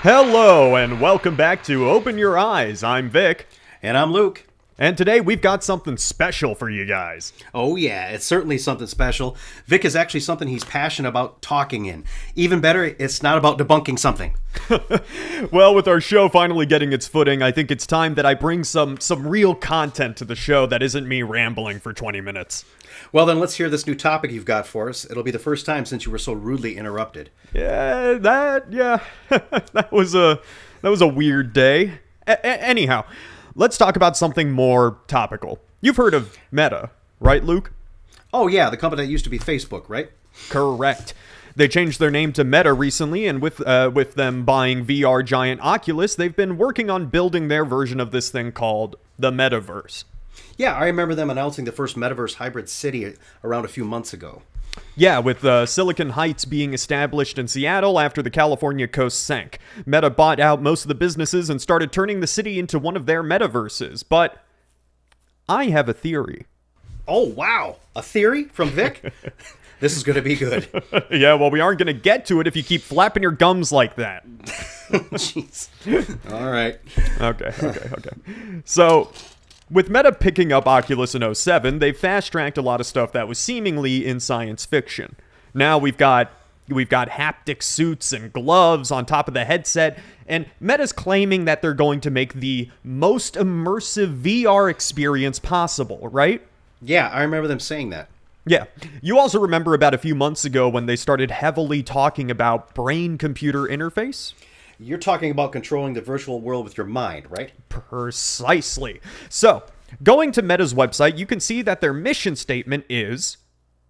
Hello and welcome back to Open Your Eyes. I'm Vic. And I'm Luke. And today we've got something special for you guys. Oh yeah, it's certainly something special. Vic is actually something he's passionate about talking in. Even better, it's not about debunking something. Well, with our show finally getting its footing, I think it's time that I bring some real content to the show that isn't me rambling for 20 minutes. Well then, let's hear this new topic you've got for us. It'll be the first time since you were so rudely interrupted. Yeah, that was a weird day. Anyhow, let's talk about something more topical. You've heard of Meta, right, Luke? Oh yeah, the company that used to be Facebook, right? Correct. They changed their name to Meta recently, and with them buying VR giant Oculus, they've been working on building their version of this thing called the Metaverse. Yeah, I remember them announcing the first Metaverse hybrid city around a few months ago. Yeah, with Silicon Heights being established in Seattle after the California coast sank. Meta bought out most of the businesses and started turning the city into one of their metaverses. But I have a theory. Oh, wow. A theory from Vic? This is going to be good. Yeah, well, we aren't going to get to it if you keep flapping your gums like that. Jeez. All right. Okay. So, with Meta picking up Oculus in 2007, they've fast-tracked a lot of stuff that was seemingly in science fiction. Now we've got haptic suits and gloves on top of the headset, and Meta's claiming that they're going to make the most immersive VR experience possible, right? Yeah, I remember them saying that. Yeah. You also remember about a few months ago when they started heavily talking about brain-computer interface? You're talking about controlling the virtual world with your mind, right? Precisely. So, going to Meta's website, you can see that their mission statement is,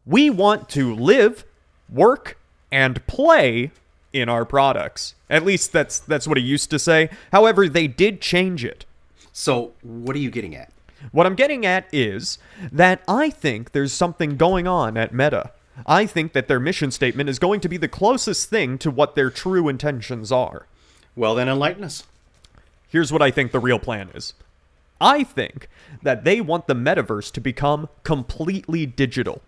we want to live, work, and play in our products. At least that's what it used to say. However, they did change it. So, what are you getting at? What I'm getting at is that I think there's something going on at Meta. I think that their mission statement is going to be the closest thing to what their true intentions are. Well, then enlighten us. Here's what I think the real plan is. I think that they want the metaverse to become completely digital.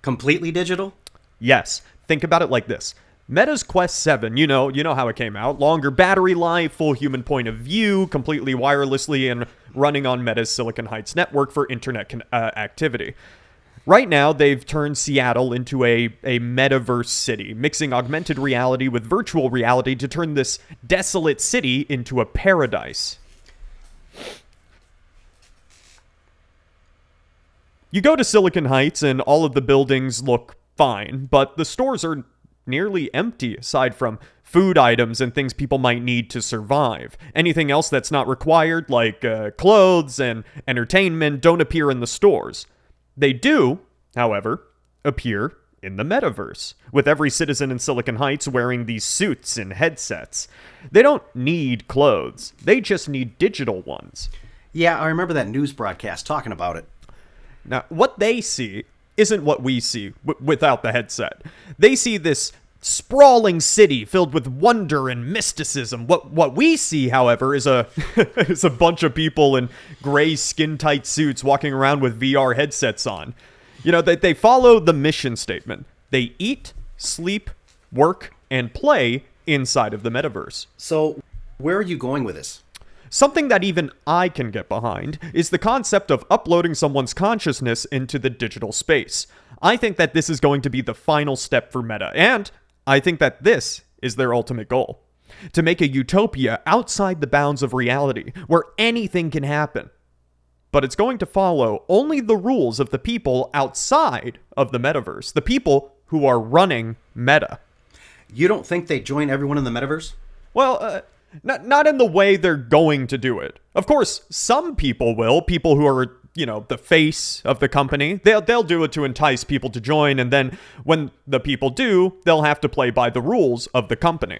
Completely digital? Yes. Think about it like this. Meta's Quest 7, you know how it came out. Longer battery life, full human point of view, completely wirelessly, and running on Meta's Silicon Heights network for internet activity. Right now, they've turned Seattle into a metaverse city, mixing augmented reality with virtual reality to turn this desolate city into a paradise. You go to Silicon Heights and all of the buildings look fine, but the stores are nearly empty aside from food items and things people might need to survive. Anything else that's not required, like clothes and entertainment, don't appear in the stores. They do, however, appear in the metaverse, with every citizen in Silicon Heights wearing these suits and headsets. They don't need clothes. They just need digital ones. Yeah, I remember that news broadcast talking about it. Now, what they see isn't what we see without the headset. They see this sprawling city filled with wonder and mysticism. What we see, however, is a is a bunch of people in gray skin-tight suits walking around with VR headsets on. You know, they follow the mission statement. They eat, sleep, work, and play inside of the metaverse. So, where are you going with this? Something that even I can get behind is the concept of uploading someone's consciousness into the digital space. I think that this is going to be the final step for Meta, and I think that this is their ultimate goal. To make a utopia outside the bounds of reality, where anything can happen. But it's going to follow only the rules of the people outside of the metaverse, the people who are running Meta. You don't think they join everyone in the metaverse? Well, not in the way they're going to do it. Of course, some people will, people who are, the face of the company. They'll do it to entice people to join, and then when the people do, they'll have to play by the rules of the company.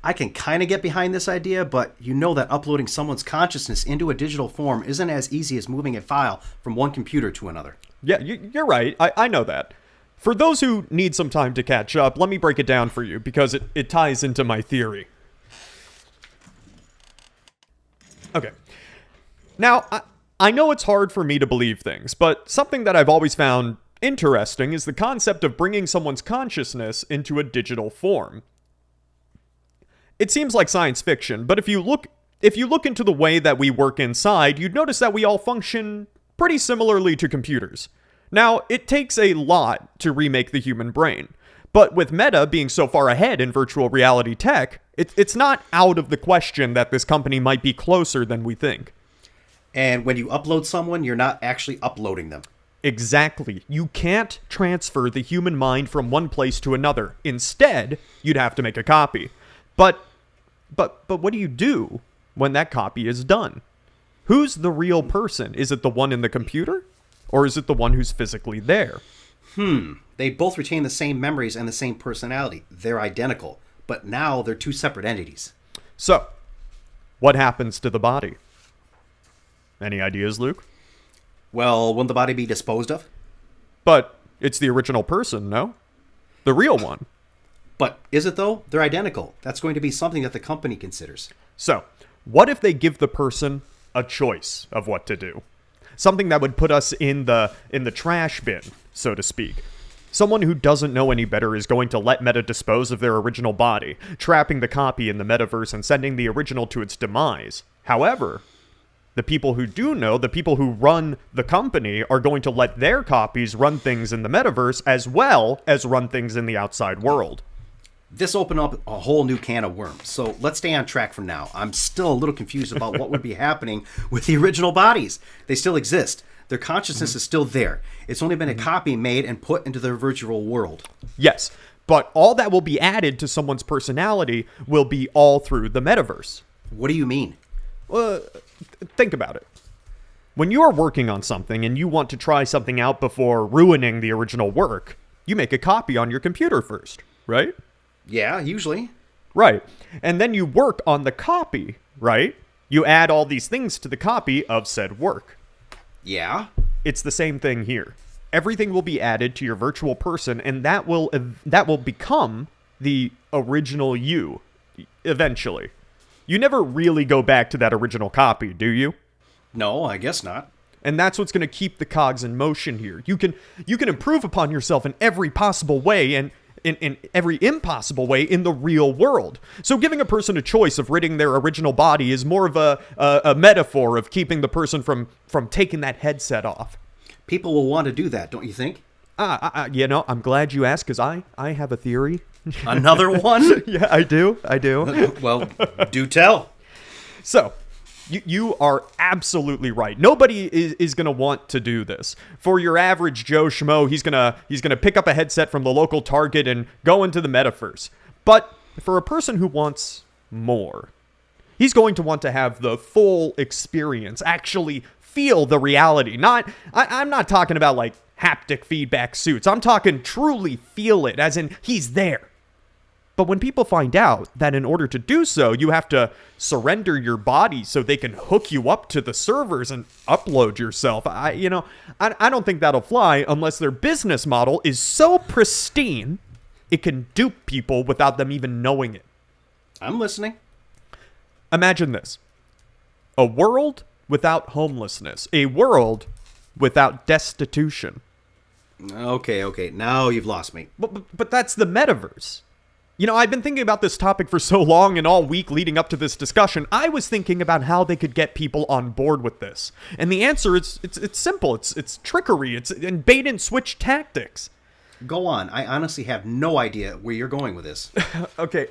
I can kind of get behind this idea, but you know that uploading someone's consciousness into a digital form isn't as easy as moving a file from one computer to another. Yeah, you're right. I know that. For those who need some time to catch up, let me break it down for you, because it ties into my theory. Okay. Now, I know it's hard for me to believe things, but something that I've always found interesting is the concept of bringing someone's consciousness into a digital form. it seems like science fiction, but if you look into the way that we work inside, you'd notice that we all function pretty similarly to computers. Now, it takes a lot to remake the human brain, but with Meta being so far ahead in virtual reality tech, it's not out of the question that this company might be closer than we think. And when you upload someone, you're not actually uploading them. Exactly. You can't transfer the human mind from one place to another. Instead, you'd have to make a copy. But what do you do when that copy is done? Who's the real person? Is it the one in the computer? Or is it the one who's physically there? They both retain the same memories and the same personality. They're identical, but now they're two separate entities. So, what happens to the body? Any ideas, Luke? Well, wouldn't the body be disposed of? But it's the original person, no? The real one. But is it though? They're identical. That's going to be something that the company considers. So, what if they give the person a choice of what to do? Something that would put us in the trash bin, so to speak. Someone who doesn't know any better is going to let Meta dispose of their original body, trapping the copy in the metaverse and sending the original to its demise. However, the people who do know, the people who run the company, are going to let their copies run things in the metaverse as well as run things in the outside world. This opened up a whole new can of worms. So let's stay on track for now. I'm still a little confused about what would be happening with the original bodies. They still exist. Their consciousness is still there. It's only been a copy made and put into their virtual world. Yes, but all that will be added to someone's personality will be all through the metaverse. What do you mean? Think about it. When you are working on something and you want to try something out before ruining the original work, you make a copy on your computer first, right? Yeah, usually. Right. And then you work on the copy, right? You add all these things to the copy of said work. Yeah. It's the same thing here. Everything will be added to your virtual person, and that will become the original you eventually. You never really go back to that original copy, do you? No, I guess not. And that's what's going to keep the cogs in motion here. You can improve upon yourself in every possible way and in every impossible way in the real world. So giving a person a choice of ridding their original body is more of a metaphor of keeping the person from taking that headset off. People will want to do that, don't you think? I'm glad you asked, because I have a theory. Another one? Yeah, I do. Well, do tell. So, you are absolutely right. Nobody is going to want to do this. For your average Joe Schmo, he's going to pick up a headset from the local Target and go into the metaverse. But for a person who wants more, he's going to want to have the full experience, actually feel the reality. I'm not talking about like haptic feedback suits. I'm talking truly feel it, as in he's there. But when people find out that in order to do so, you have to surrender your body so they can hook you up to the servers and upload yourself, I don't think that'll fly unless their business model is so pristine it can dupe people without them even knowing it. I'm listening. Imagine this. A world without homelessness. A world without destitution. Okay. Now you've lost me. But that's the metaverse. I've been thinking about this topic for so long, and all week leading up to this discussion, I was thinking about how they could get people on board with this. And the answer is, it's simple. It's trickery. It's bait and switch tactics. Go on. I honestly have no idea where you're going with this. Okay,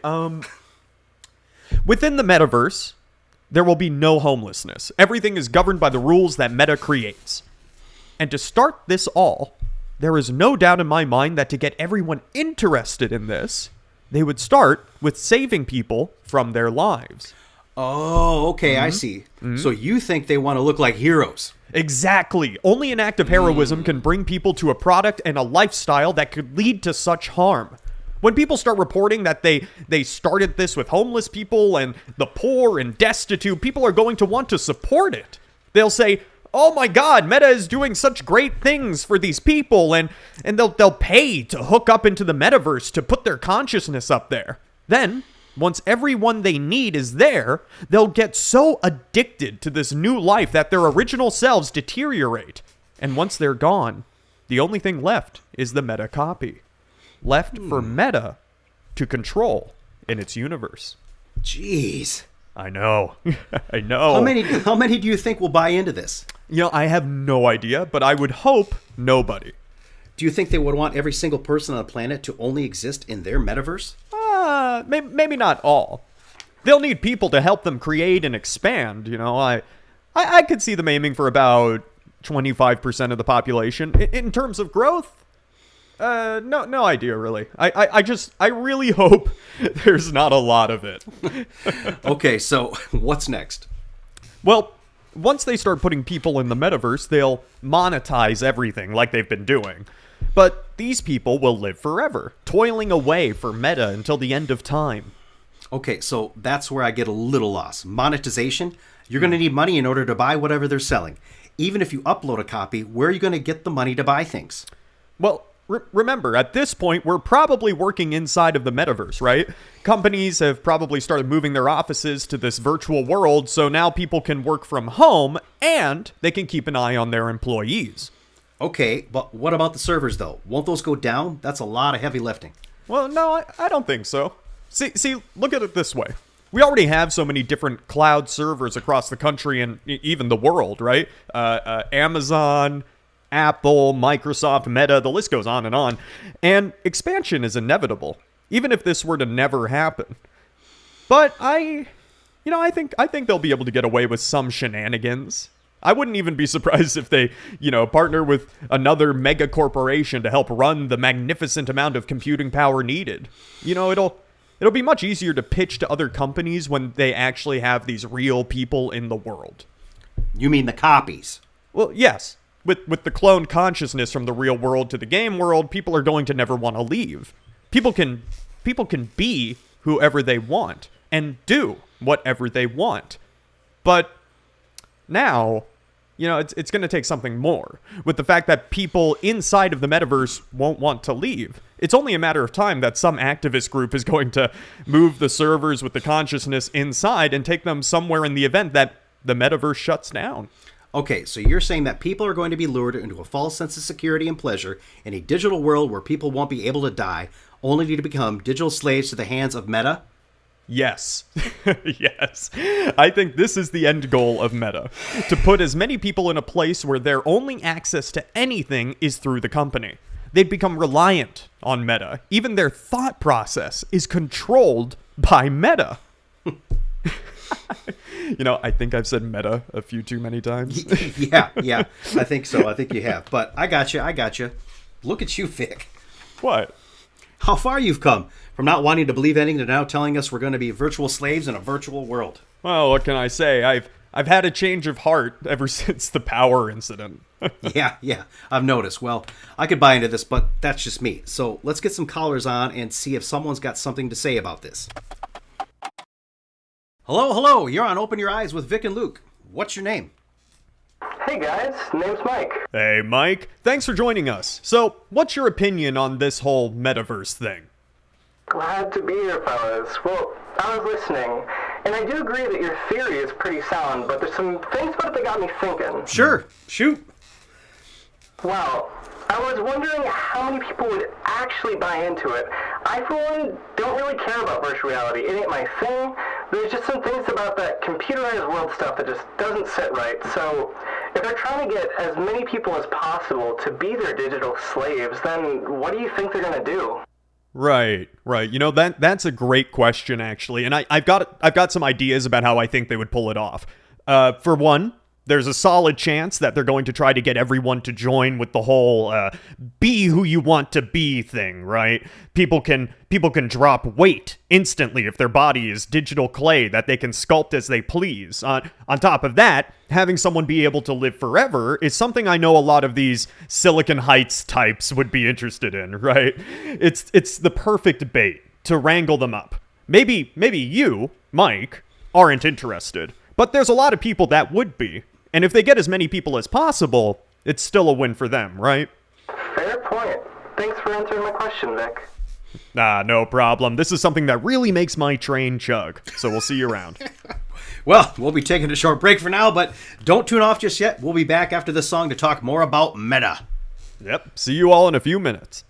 within the metaverse, there will be no homelessness. Everything is governed by the rules that Meta creates. And to start this all, there is no doubt in my mind that to get everyone interested in this, they would start with saving people from their lives. Oh, okay, I see. So you think they want to look like heroes? Exactly. Only an act of heroism can bring people to a product and a lifestyle that could lead to such harm. When people start reporting that they started this with homeless people and the poor and destitute, people are going to want to support it. They'll say, oh my God, Meta is doing such great things for these people, and they'll pay to hook up into the metaverse to put their consciousness up there. Then, once everyone they need is there, they'll get so addicted to this new life that their original selves deteriorate. And once they're gone, the only thing left is the Meta copy. Left for Meta to control in its universe. Jeez. I know. I know. How many do you think will buy into this? I have no idea, but I would hope nobody. Do you think they would want every single person on the planet to only exist in their metaverse? Maybe not all. They'll need people to help them create and expand, I could see them aiming for about 25% of the population. In terms of growth, no idea, really. I really hope there's not a lot of it. Okay, so what's next? Well, once they start putting people in the metaverse, they'll monetize everything like they've been doing. But these people will live forever, toiling away for Meta until the end of time. Okay, so that's where I get a little lost. Monetization, you're going to need money in order to buy whatever they're selling. Even if you upload a copy, where are you going to get the money to buy things? Well, remember, at this point, we're probably working inside of the metaverse, right? Companies have probably started moving their offices to this virtual world, so now people can work from home and they can keep an eye on their employees. Okay, but what about the servers, though? Won't those go down? That's a lot of heavy lifting. Well, no, I don't think so. See, look at it this way. We already have so many different cloud servers across the country and even the world, right? Amazon, Apple, Microsoft, Meta, the list goes on. And expansion is inevitable, even if this were to never happen. But I think they'll be able to get away with some shenanigans. I wouldn't even be surprised if they, partner with another mega corporation to help run the magnificent amount of computing power needed. It'll be much easier to pitch to other companies when they actually have these real people in the world. You mean the copies? Well, yes. With the cloned consciousness from the real world to the game world, people are going to never want to leave. People can be whoever they want and do whatever they want. But now, it's going to take something more. With the fact that people inside of the metaverse won't want to leave. It's only a matter of time that some activist group is going to move the servers with the consciousness inside and take them somewhere in the event that the metaverse shuts down. Okay, so you're saying that people are going to be lured into a false sense of security and pleasure in a digital world where people won't be able to die, only to become digital slaves to the hands of Meta? Yes. Yes. I think this is the end goal of Meta. To put as many people in a place where their only access to anything is through the company. They'd become reliant on Meta. Even their thought process is controlled by Meta. I think I've said Meta a few too many times. Yeah. I think so. I think you have. But I got you. Look at you, Vic. What? How far you've come from not wanting to believe anything to now telling us we're going to be virtual slaves in a virtual world. Well, what can I say? I've had a change of heart ever since the power incident. Yeah, I've noticed. Well, I could buy into this, but that's just me. So let's get some callers on and see if someone's got something to say about this. Hello. You're on Open Your Eyes with Vic and Luke. What's your name? Hey guys, name's Mike. Hey, Mike. Thanks for joining us. So, what's your opinion on this whole metaverse thing? Glad to be here, fellas. Well, I was listening, and I do agree that your theory is pretty sound, but there's some things about it that got me thinking. Sure, shoot. Well, I was wondering how many people would actually buy into it. I, for one, don't really care about virtual reality. It ain't my thing. There's just some things about that computerized world stuff that just doesn't sit right. So, if they're trying to get as many people as possible to be their digital slaves, then what do you think they're going to do? Right. That's a great question, actually. And I've got some ideas about how I think they would pull it off. For one, there's a solid chance that they're going to try to get everyone to join with the whole be who you want to be thing, right? People can drop weight instantly if their body is digital clay that they can sculpt as they please. On top of that, having someone be able to live forever is something I know a lot of these Silicon Heights types would be interested in, right? It's the perfect bait to wrangle them up. Maybe you, Mike, aren't interested, but there's a lot of people that would be. And if they get as many people as possible, it's still a win for them, right? Fair point. Thanks for answering my question, Vic. No problem. This is something that really makes my train chug. So we'll see you around. Well, we'll be taking a short break for now, but don't tune off just yet. We'll be back after this song to talk more about Meta. Yep. See you all in a few minutes.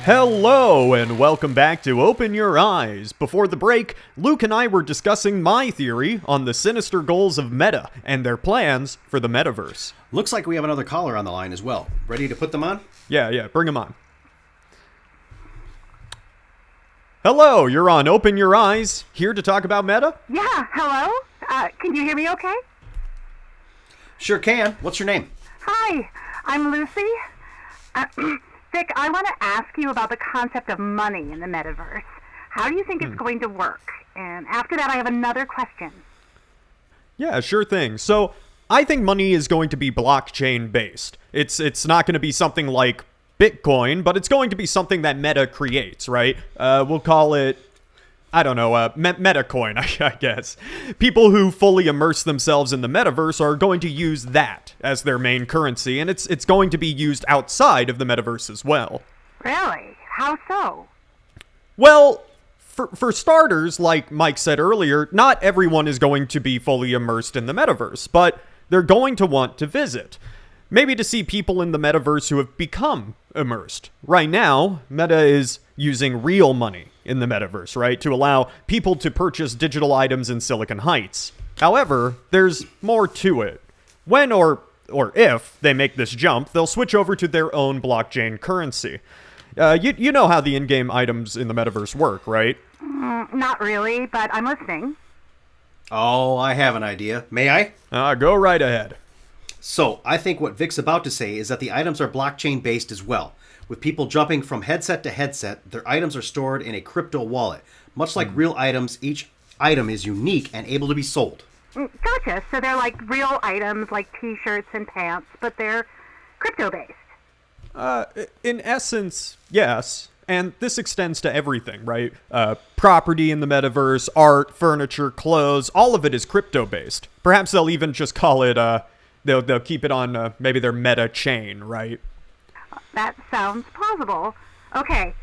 Hello, and welcome back to Open Your Eyes. Before the break, Luke and I were discussing my theory on the sinister goals of Meta and their plans for the metaverse. Looks like we have another caller on the line as well. Ready to put them on? Yeah, bring them on. Hello, you're on Open Your Eyes, here to talk about Meta? Yeah, hello? Can you hear me okay? Sure can. What's your name? Hi, I'm Lucy. Vic, I want to ask you about the concept of money in the metaverse. How do you think it's going to work? And after that, I have another question. Yeah, sure thing. So, I think money is going to be blockchain based. It's not going to be something like Bitcoin, but it's going to be something that Meta creates, right? We'll call it, I don't know, Metacoin, I guess. People who fully immerse themselves in the metaverse are going to use that as their main currency, and it's going to be used outside of the metaverse as well. Really? How so? Well, for starters, like Mike said earlier, not everyone is going to be fully immersed in the metaverse, but they're going to want to visit. Maybe to see people in the metaverse who have become immersed. Right now, Meta is using real money in the metaverse, right? To allow people to purchase digital items in Silicon Heights. However, there's more to it. When or if they make this jump, they'll switch over to their own blockchain currency. You know how the in-game items in the metaverse work, right? Not really, but I'm listening. Oh, I have an idea. May I? Go right ahead. So, I think what Vic's about to say is that the items are blockchain-based as well. With people jumping from headset to headset, their items are stored in a crypto wallet. Much like real items, each item is unique and able to be sold. Gotcha. So they're like real items like t-shirts and pants, but they're crypto-based. In essence, yes. And this extends to everything, right? Property in the metaverse, art, furniture, clothes, all of it is crypto-based. Perhaps they'll even just call it, they'll keep it on maybe their meta chain, right? That sounds plausible. Okay,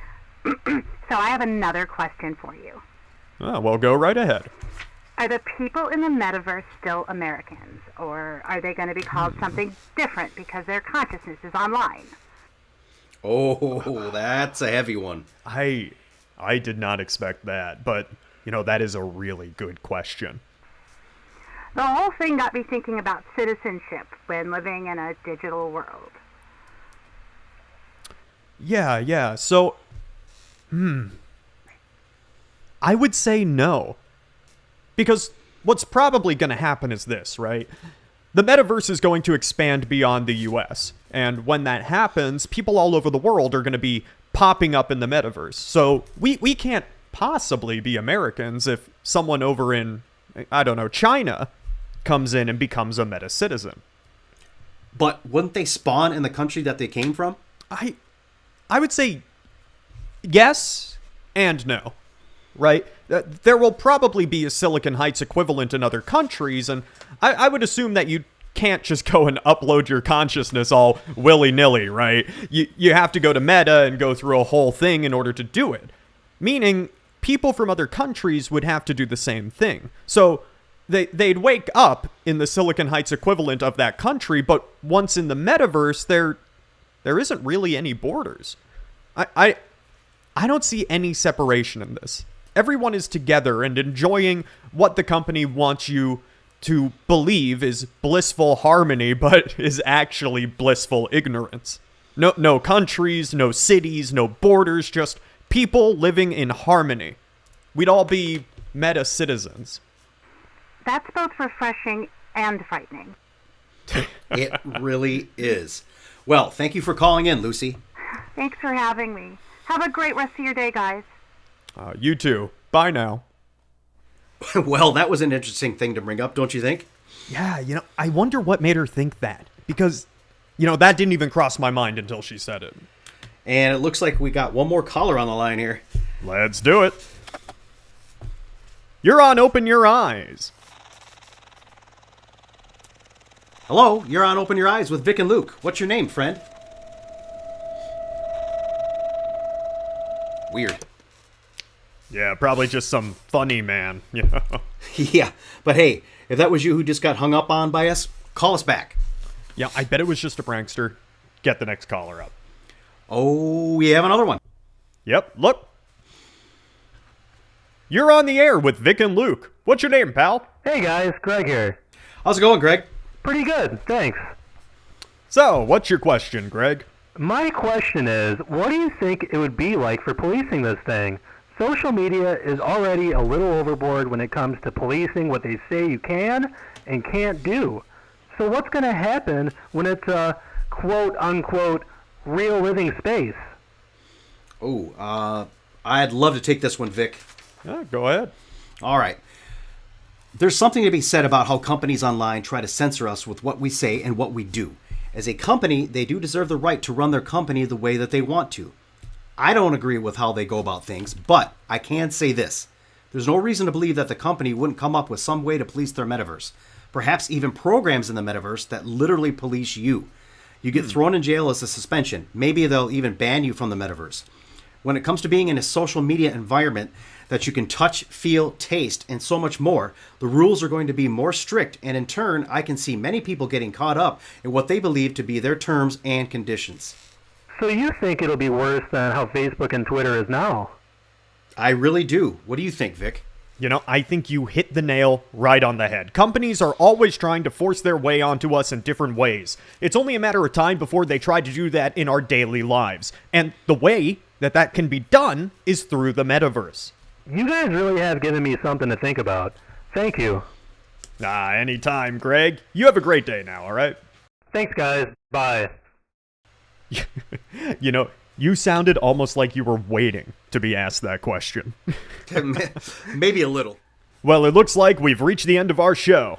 so I have another question for you. Well, go right ahead. Are the people in the metaverse still Americans, or are they going to be called something different because their consciousness is online? Oh, that's a heavy one. I did not expect that, but, that is a really good question. The whole thing got me thinking about citizenship when living in a digital world. Yeah. So, I would say no. Because what's probably going to happen is this, right? The metaverse is going to expand beyond the US. And when that happens, people all over the world are going to be popping up in the metaverse. So we can't possibly be Americans if someone over in, I don't know, China comes in and becomes a meta citizen. But wouldn't they spawn in the country that they came from? I would say yes and no, right? There will probably be a Silicon Heights equivalent in other countries, and I would assume that you can't just go and upload your consciousness all willy-nilly, right? You have to go to Meta and go through a whole thing in order to do it. Meaning, people from other countries would have to do the same thing. So they'd wake up in the Silicon Heights equivalent of that country, but once in the metaverse, there isn't really any borders. I don't see any separation in this. Everyone is together and enjoying what the company wants you to believe is blissful harmony, but is actually blissful ignorance. No countries, no cities, no borders, just people living in harmony. We'd all be meta citizens. That's both refreshing and frightening. It really is. Well, thank you for calling in, Lucy. Thanks for having me. Have a great rest of your day, guys. You too. Bye now. Well, that was an interesting thing to bring up, don't you think? Yeah, I wonder what made her think that. Because, that didn't even cross my mind until she said it. And it looks like we got one more caller on the line here. Let's do it. You're on Open Your Eyes. Hello, you're on Open Your Eyes with Vic and Luke. What's your name, friend? Weird. Yeah, probably just some funny man, Yeah, but hey, if that was you who just got hung up on by us, call us back. Yeah, I bet it was just a prankster. Get the next caller up. Oh, we have another one. Yep, look. You're on the air with Vic and Luke. What's your name, pal? Hey guys, Greg here. How's it going, Greg? Pretty good, thanks. So, what's your question, Greg? My question is, what do you think it would be like for policing this thing? Social media is already a little overboard when it comes to policing what they say you can and can't do. So what's going to happen when it's a quote-unquote real living space? Oh, I'd love to take this one, Vic. Yeah, go ahead. All right. There's something to be said about how companies online try to censor us with what we say and what we do. As a company, they do deserve the right to run their company the way that they want to. I don't agree with how they go about things, but I can say this. There's no reason to believe that the company wouldn't come up with some way to police their metaverse. Perhaps even programs in the metaverse that literally police you. You get thrown in jail as a suspension. Maybe they'll even ban you from the metaverse. When it comes to being in a social media environment that you can touch, feel, taste, and so much more, the rules are going to be more strict, and in turn, I can see many people getting caught up in what they believe to be their terms and conditions. So you think it'll be worse than how Facebook and Twitter is now? I really do. What do you think, Vic? You know, I think you hit the nail right on the head. Companies are always trying to force their way onto us in different ways. It's only a matter of time before they try to do that in our daily lives. And the way that can be done is through the metaverse. You guys really have given me something to think about. Thank you. Anytime, Greg. You have a great day now, all right? Thanks, guys. Bye. You know, you sounded almost like you were waiting to be asked that question. Maybe a little. Well, it looks like we've reached the end of our show.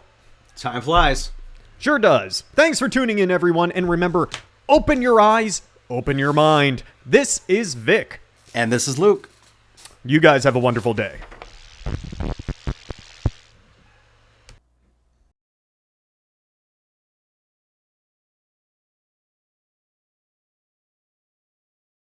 Time flies. Sure does. Thanks for tuning in, everyone. And remember, open your eyes, open your mind. This is Vic. And this is Luke. You guys have a wonderful day.